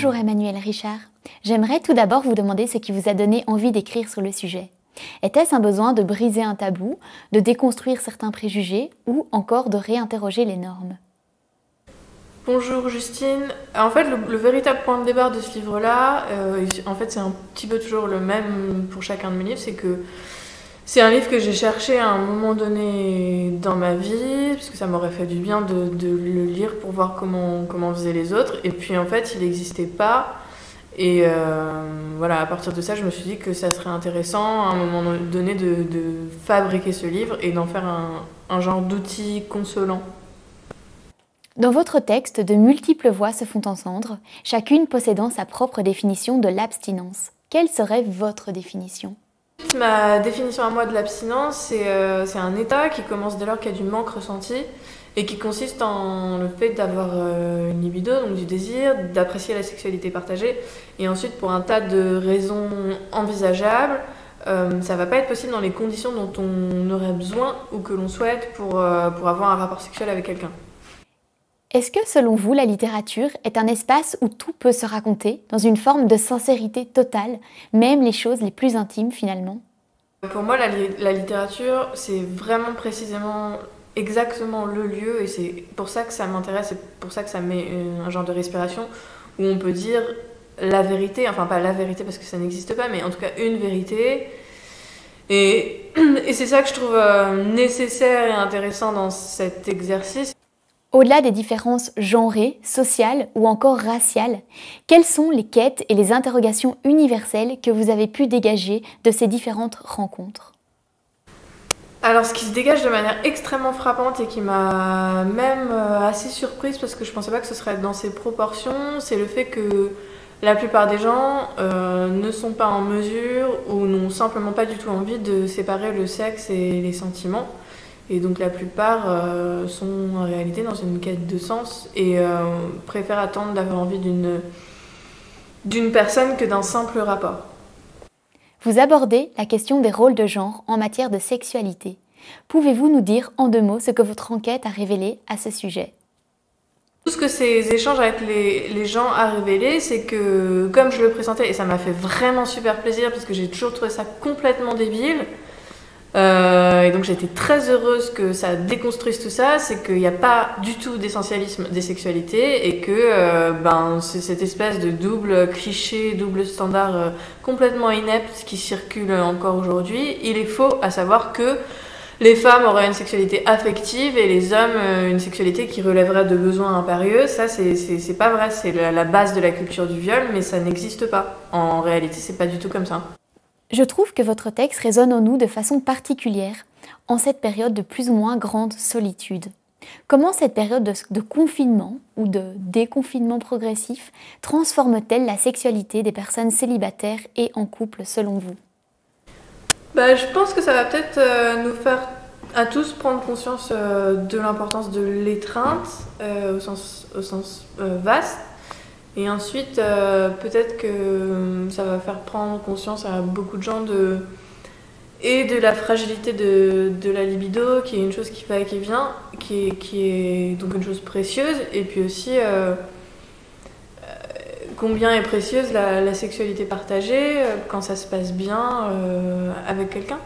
Bonjour Emmanuel Richard. J'aimerais tout d'abord vous demander ce qui vous a donné envie d'écrire sur le sujet. Était-ce un besoin de briser un tabou, de déconstruire certains préjugés ou encore de réinterroger les normes? Bonjour Justine. En fait, le véritable point de départ de ce livre-là, en fait, c'est un petit peu toujours le même pour chacun de mes livres, c'est que c'est un livre que j'ai cherché à un moment donné dans ma vie, parce que ça m'aurait fait du bien de le lire pour voir comment faisaient les autres. Et puis en fait, il n'existait pas. Et voilà, à partir de ça, je me suis dit que ça serait intéressant à un moment donné de fabriquer ce livre et d'en faire un genre d'outil consolant. Dans votre texte, de multiples voix se font entendre, chacune possédant sa propre définition de l'abstinence. Quelle serait votre définition? Ma définition à moi de l'abstinence, c'est un état qui commence dès lors qu'il y a du manque ressenti et qui consiste en le fait d'avoir une libido, donc du désir, d'apprécier la sexualité partagée. Et ensuite, pour un tas de raisons envisageables, ça va pas être possible dans les conditions dont on aurait besoin ou que l'on souhaite pour avoir un rapport sexuel avec quelqu'un. Est-ce que, selon vous, la littérature est un espace où tout peut se raconter, dans une forme de sincérité totale, même les choses les plus intimes finalement? Pour moi, la littérature, c'est vraiment précisément exactement le lieu, et c'est pour ça que ça m'intéresse, c'est pour ça que ça met un genre de respiration, où on peut dire la vérité, enfin pas la vérité parce que ça n'existe pas, mais en tout cas une vérité. Et c'est ça que je trouve nécessaire et intéressant dans cet exercice. Au-delà des différences genrées, sociales ou encore raciales, quelles sont les quêtes et les interrogations universelles que vous avez pu dégager de ces différentes rencontres? Alors, ce qui se dégage de manière extrêmement frappante et qui m'a même assez surprise parce que je pensais pas que ce serait dans ces proportions, c'est le fait que la plupart des gens ne sont pas en mesure ou n'ont simplement pas du tout envie de séparer le sexe et les sentiments. Et donc la plupart sont en réalité dans une quête de sens et préfèrent attendre d'avoir envie d'une personne que d'un simple rapport. Vous abordez la question des rôles de genre en matière de sexualité. Pouvez-vous nous dire en 2 mots ce que votre enquête a révélé à ce sujet? Tout ce que ces échanges avec les gens a révélé, c'est que, comme je le présentais, et ça m'a fait vraiment super plaisir parce que j'ai toujours trouvé ça complètement débile, et donc j'étais très heureuse que ça déconstruise tout ça, c'est qu'il n'y a pas du tout d'essentialisme des sexualités et que c'est cette espèce de double cliché, double standard complètement inepte qui circule encore aujourd'hui. Il est faux, à savoir que les femmes auraient une sexualité affective et les hommes une sexualité qui relèverait de besoins impérieux. Ça, c'est pas vrai, c'est la base de la culture du viol, mais ça n'existe pas. En réalité, c'est pas du tout comme ça. Je trouve que votre texte résonne en nous de façon particulière en cette période de plus ou moins grande solitude. Comment cette période de confinement ou de déconfinement progressif transforme-t-elle la sexualité des personnes célibataires et en couple selon vous? Je pense que ça va peut-être nous faire à tous prendre conscience de l'importance de l'étreinte au sens vaste. Et ensuite, peut-être que ça va faire prendre conscience à beaucoup de gens de la fragilité de la libido, qui est une chose qui va et qui vient, qui est donc une chose précieuse, et puis aussi combien est précieuse la sexualité partagée quand ça se passe bien avec quelqu'un.